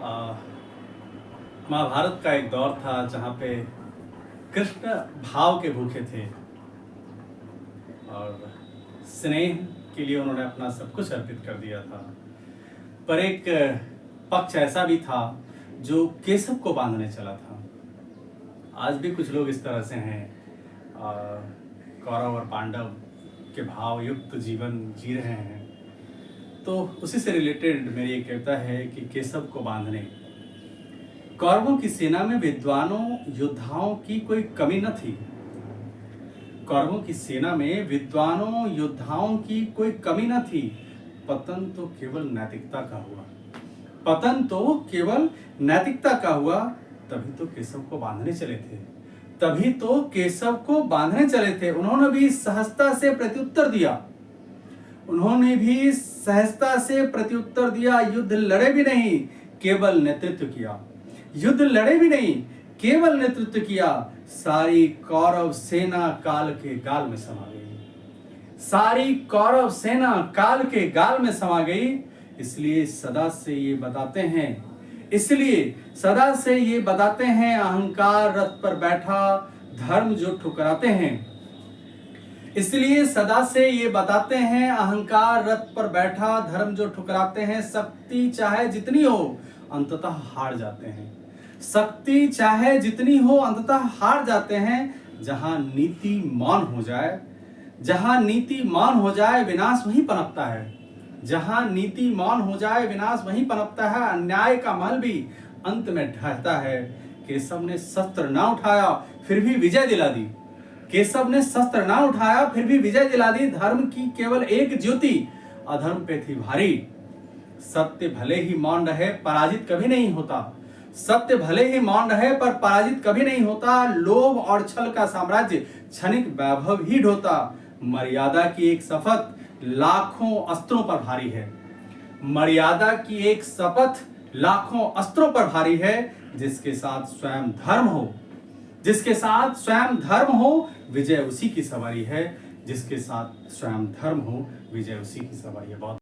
आ, महाभारत का एक दौर था जहाँ पे कृष्ण भाव के भूखे थे और स्नेह के लिए उन्होंने अपना सब कुछ अर्पित कर दिया था। पर एक पक्ष ऐसा भी था जो केशव को बांधने चला था। आज भी कुछ लोग इस तरह से हैं, कौरव और पांडव के भाव युक्त जीवन जी रहे हैं। तो उसी से रिलेटेड मेरी एक कविता है कि केशव को बांधने। कौरवों की सेना में विद्वानों योद्धाओं की कोई कमी न थी। कौरवों की सेना में विद्वानों योद्धाओं की कोई कमी न थी। पतन तो केवल नैतिकता का हुआ। पतन तो केवल नैतिकता का हुआ। तभी तो केशव को बांधने चले थे। तभी तो केशव को बांधने चले थे। उन्होंने भी सहजता से प्रत्युत्तर दिया। उन्होंने भी सहजता से प्रत्युत्तर दिया। युद्ध लड़े भी नहीं, केवल नेतृत्व किया। युद्ध लड़े भी नहीं, केवल नेतृत्व किया। सारी कौरव सेना काल के गाल में समा गई। सारी कौरव सेना काल के गाल में समा गई। इसलिए सदा से ये बताते हैं, अहंकार रथ पर बैठा धर्म जो ठुकराते हैं। इसलिए सदा से ये बताते हैं, अहंकार रथ पर बैठा धर्म जो ठुकराते हैं। शक्ति चाहे जितनी हो अंततः हार जाते हैं। शक्ति चाहे जितनी हो अंततः हार जाते हैं। जहां नीति मौन हो जाए विनाश वहीं पनपता है। जहां नीति मौन हो जाए विनाश वहीं पनपता है। अन्याय का महल भी अंत में ढहता है। केशव ने शस्त्र ना उठाया फिर भी विजय दिला दी। केशव ने शस्त्र ना उठाया फिर भी विजय दिला दी। धर्म की केवल एक ज्योति अधर्म पे थी भारी। सत्य भले ही मौन रहे पराजित कभी नहीं होता। सत्य भले ही मौन रहे पर पराजित कभी नहीं होता। लोभ और छल का साम्राज्य क्षणिक वैभव ही ढोता। मर्यादा की एक शपथ लाखों अस्त्रों पर भारी है। मर्यादा की एक शपथ लाखों अस्त्रों पर भारी है। जिसके साथ स्वयं धर्म हो विजय उसी की सवारी है। जिसके साथ स्वयं धर्म हो विजय उसी की सवारी है। बहुत